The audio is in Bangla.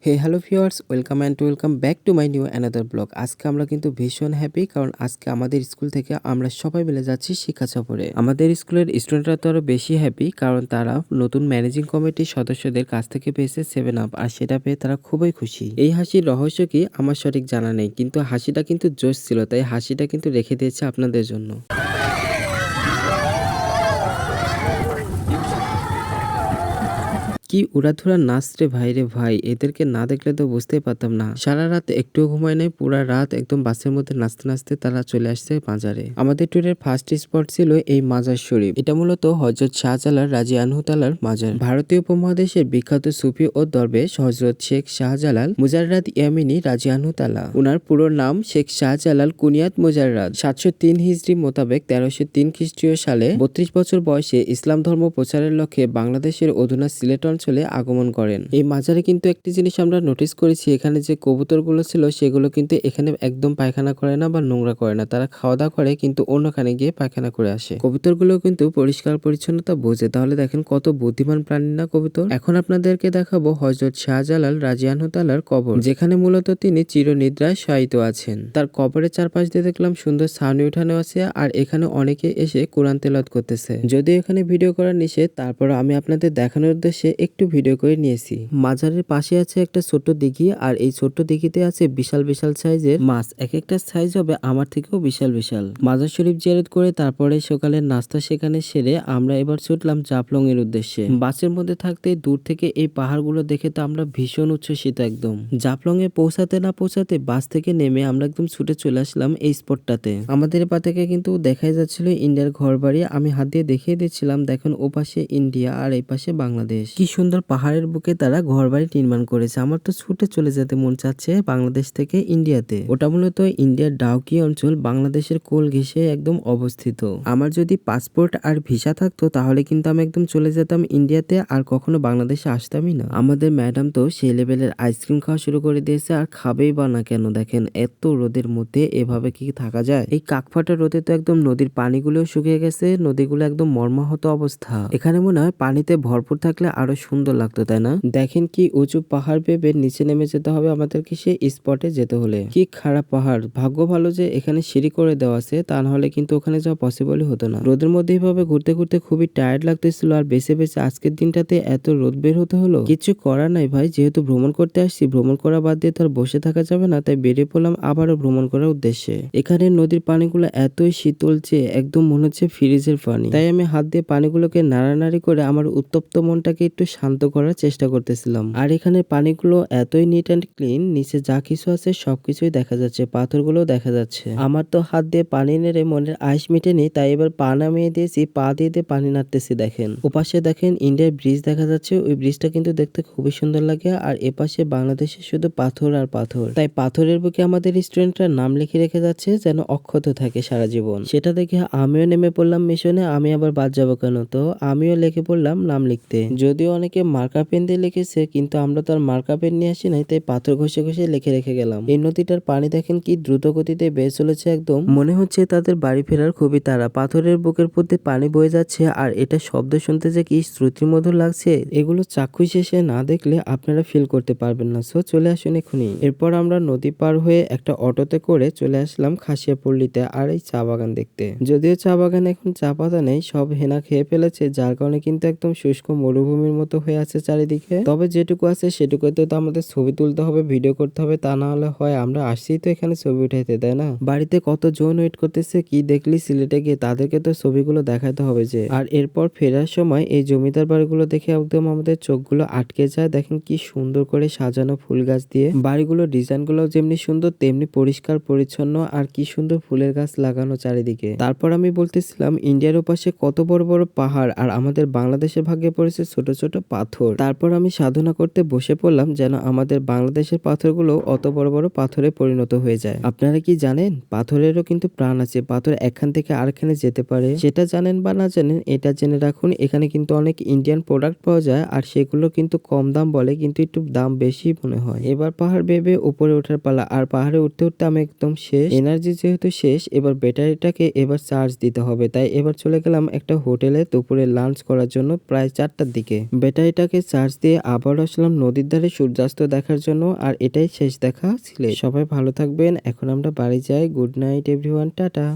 Hey hello viewers, welcome back to my new another blog. আজকে আমরা কিন্তু ভীষণ হ্যাপি, কারণ আজকে আমাদের স্কুল থেকে আমরা সবাই মিলে যাচ্ছি শিক্ষা সফরে। আমাদের স্কুলের স্টুডেন্টরা তো আরো বেশি হ্যাপি, কারণ তারা নতুন ম্যানেজিং কমিটির সদস্যদের কাছ থেকে পেয়েছে 7 আপ, আর সেটা পেয়ে তারা খুবই খুশি। এই হাসির রহস্য কি আমার সঠিক জানা নেই, কিন্তু হাসিটা কিন্তু জোশ ছিল, তাই হাসিটা কিন্তু রেখে দিয়েছে আপনাদের জন্য। কি উড়াধুরা নাচ রে ভাই রে ভাই, এদেরকে না দেখলে তো বুঝতেই পারতাম না। সারা রাত একটুও ঘুমায় নাই, পুরা রাত একদম বাসের মধ্যে নাচতে নাচতে তারা চলে আসছে মাজারে। আমাদের ট্যুরের ফার্স্ট স্পট ছিল এই মাজার শরীফ। এটা মূলত হযরত শাহজালাল রাজি আনহু তাআলার মাজার। ভারতীয় উপমহাদেশের বিখ্যাত সুফি ও দরবেশ হযরত শেখ শাহজালাল মুজাররাদ ইয়ামিনী রাজি আনহু তাআলা। উনার পুরো নাম শেখ শাহজালাল কুনিয়াত মুজাররাদ। 703 হিজরি মোতাবেক 1303 খ্রিস্টীয় সালে 32 বছর বয়সে ইসলাম ধর্ম প্রচারের লক্ষ্যে বাংলাদেশের অধুনা সিলেট অঞ্চলে আগমন করেন। এই মাজারে কিন্তু একটি জিনিস আমরা নোটিস করেছি, এখানে যে কবুতরগুলো ছিল সেগুলো কিন্তু এখানে একদম পায়খানা করে না বা নোংরা করে না, তারা খাওয়া দাওয়া করে কিন্তু অন্যখানে গিয়ে পায়খানা করে আসে। কবুতরগুলো কিন্তু পরিষ্কার পরিচ্ছন্নতা বোঝে, তাহলে দেখেন কত বুদ্ধিমান প্রাণী না কবুতর। এখন আপনাদেরকে দেখাবো হযরত শাহজালাল রাজি আনহু তাআলার কবর, যেখানে মূলত তিনি চিরনিদ্রায় শায়িত আছেন। তার কবরের চারপাশ দিয়ে দেখলাম সুন্দর ছাউনি উঠানো আছে, আর এখানে অনেকে এসে কোরআন তেলাওয়াত করতেছে। যদিও এখানে ভিডিও করা নিষেধ, তারপর আমি আপনাদের দেখানোর উদ্দেশ্যে একটু ভিডিও করে নিয়েছি। মাজারের পাশে আছে একটা ছোট্ট দিঘি, আর এই ছোট্ট দিঘিতে আছে বিশাল বিশাল সাইজের মাছ। এক একটা সাইজ হবে আমার থেকেও বিশাল বিশাল। মাজার শরীফ জিয়ারত করে তারপরে সকালের নাস্তা সেখানে সেরে আমরা এবার ছুটলাম জাফলং এর উদ্দেশ্যে। বাসের মধ্যে থাকতে দূর থেকে এই পাহাড়গুলো দেখে তো আমরা ভীষণ উচ্ছ্বসিত একদম। জাফলং এ পৌঁছাতে না পৌঁছাতে বাস থেকে নেমে আমরা একদম ছুটে চলে আসলাম এই স্পটটাতে। আমাদের পা থেকে কিন্তু দেখাই যাচ্ছিল ইন্ডিয়ার ঘর বাড়ি। আমি হাত দিয়ে দেখিয়ে দিচ্ছিলাম, দেখুন ও পাশে ইন্ডিয়া আর এই পাশে বাংলাদেশ। কি সুন্দর পাহাড়ের বুকে তারা ঘরবাড়ি নির্মাণ করেছে। আমার তো ছুটে চলে যেতে মন চাচ্ছে বাংলাদেশ থেকে ইন্ডিয়াতে। ওটা মূলত ইন্ডিয়ার ডাউকি অঞ্চল, বাংলাদেশের কোল ঘেঁষে একদম অবস্থিত। আমার যদি পাসপোর্ট আর ভিসা থাকতো তাহলে কিন্তু আমি একদম চলে যেতাম ইন্ডিয়াতে, আর কখনো বাংলাদেশে আসতামই না। আমাদের ম্যাডাম তো সেই লেভেলের আইসক্রিম খাওয়া শুরু করে দিয়েছে, আর খাবেই বা না কেন। দেখেন এত রোদের মধ্যে এভাবে কি থাকা যায়? এই কাকফাটা রোদে তো একদম নদীর পানিগুলো শুকিয়ে গেছে, নদীগুলো একদম মর্মাহত অবস্থা। এখানে মনে হয় পানিতে ভরপুর থাকলে আরো সুন্দর লাগতো, তাই না? দেখেন কি উঁচু পাহাড় বেয়ে নিচে নেমে যেতে হবে আমাদেরকে সেই স্পটে যেতে হলে। কি খারাপ পাহাড়, ভাগ্য ভালো যে এখানে সিঁড়ি করে দেওয়া আছে, তা না হলে কিন্তু ওখানে যাওয়া পসিবলই হতো না। রোদের মধ্যে এইভাবে ঘুরতে ঘুরতে খুবই টায়ার্ড লাগতেছিল, আর বেছে বেছে আজকের দিনটাতে এত রোদ বের হতে হলো। কিছু করার নাই ভাই, যেহেতু ভ্রমণ করতে আসছি, ভ্রমণ করা বাদ দিয়ে তো আর বসে থাকা যাবে না, তাই বেরিয়ে পড়লাম আবারও ভ্রমণ করার উদ্দেশ্যে। এখানে নদীর পানিগুলো এতই শীতল যে একদম মনে হচ্ছে ফ্রিজের পানি। তাই আমি হাত দিয়ে পানিগুলোকে নাড়ানাড়ি করে আমার উত্তপ্ত মনটাকে একটু শান্ত করার চেষ্টা করতেছিলাম। আর এখানে পানিগুলো এতই নিট অ্যান্ড ক্লিন, নিচে যা কিছু আছে সবকিছুই দেখা যাচ্ছে, পাথরগুলো দেখা যাচ্ছে। আমার তো হাত দিয়ে পানি নেড়ে মনের আইস মিটেনি, তাই এবার পা নামিয়ে দিয়েছি, পা দিয়ে দিয়ে পানি নাড়তেছি। দেখেন ওপাশে দেখেন ইন্ডিয়ার ব্রিজ দেখা যাচ্ছে, ওই ব্রিজটা কিন্তু দেখতে খুবই সুন্দর লাগে। আর এপাশে বাংলাদেশে শুধু পাথর আর পাথর, তাই পাথরের বুকে আমাদের স্টুডেন্টরা নাম লিখে রেখে যাচ্ছে যেন অক্ষত থাকে সারা জীবন। সেটা দেখে আমিও নেমে পড়লাম মিশনে, আমি আবার বাদ যাবো কেন, তো আমিও লিখে পড়লাম নাম লিখতে। যদিও অনেকে মার্কার পেন দিয়ে লিখেছে, কিন্তু আমরা তো আর মার্কার পেন নিয়ে আসি নাই, তাই পাথর ঘষে ঘষে লিখে রেখে গেলাম। এই নদীটার পানি দেখেন কি দ্রুত গতিতে বেয়ে চলেছে, একদম মনে হচ্ছে তাদের বাড়ি ফেরার খুবই তাড়া। পাথরের বুকের প্রতি পানি বয়ে যাচ্ছে, আর এটা শব্দ শুনতে যে কি শ্রুতিমধুর লাগছে, এগুলো চাক্ষুষ শেষে না দেখলে আপনারা ফিল করতে পারবেন না। সো চলে আসুন এখনই। এরপর আমরা নদী পার হয়ে একটা অটোতে করে চলে আসলাম খাসিয়াপল্লীতে, আর এই চা বাগান দেখতে। যদিও চা বাগানে এখন চা পাতা নেই, সব হেনা খেয়ে ফেলেছে, যার কারণে কিন্তু একদম শুষ্ক মরুভূমির মতো হয়ে আছে চারিদিকে। তবে যেটুকু আছে সেটুকুতে তো আমাদের ছবি তুলতে হবে, ভিডিও করতে হবে, তা না হলে হয় আমরা আসছি তো এখানে ছবি উঠাইতে, তাই না? বাড়িতে কত জন ওয়েট করতেছে, কি দেখলি সিলেটে গিয়ে, তাদেরকে তো ছবিগুলো দেখাতে হবে যে। আর এরপর ফেরার সময় এই জমিদার বাড়িগুলো দেখে একদম আমাদের চোখগুলো আটকে যায়। দেখেন কি সুন্দর করে সাজানো ফুল গাছ দিয়ে, বাড়িগুলোর ডিজাইন গুলো যেমনি সুন্দর তেমনি পরিষ্কার পরিচ্ছন্ন, আর কি সুন্দর ফুলের গাছ লাগানো চারিদিকে। তারপর আমি বলতেছিলাম ইন্ডিয়ার ওপাশে কত বড় বড় পাহাড়, আর আমাদের বাংলাদেশের ভাগ্যে পড়েছে ছোট ছোট পাথর। তারপর আমি সাধনা করতে বসে পড়লাম যেন আমাদের বাংলাদেশের পাথরগুলো অত বড় বড় পাথরে পরিণত হয়ে যায়। আপনারা কি জানেন পাথরেরও কিন্তু প্রাণ আছে, পাথর একখান থেকে আরেকখানে যেতে পারে। সেটা জানেন বা না জানেন এটা জেনে রাখুন, এখানে কিন্তু অনেক ইন্ডিয়ান প্রোডাক্ট পাওয়া যায়, আর সেগুলো কিন্তু কম দাম বলে, কিন্তু একটু দাম বেশি মনে হয়। এবার পাহাড় বেয়ে উপরে ওঠার পালা, আর পাহাড়ে উঠতে উঠতে আমি একদম শেষ, এনার্জি যেহেতু শেষ, এবার ব্যাটারিটাকে এবার চার্জ দিতে হবে। তাই এবার চলে গেলাম একটা হোটেলে দুপুরে লাঞ্চ করার জন্য প্রায় 4টার দিকে। ব্যাটারিটাকে চার্জ দিয়ে আবার আসলাম নদীর ধারে সূর্যাস্ত দেখার জন্য। আর এটাই শেষ দেখা সিলেট। সবাই ভালো থাকবেন, এখন আমরা বাড়ি যাই। Good night everyone, tata.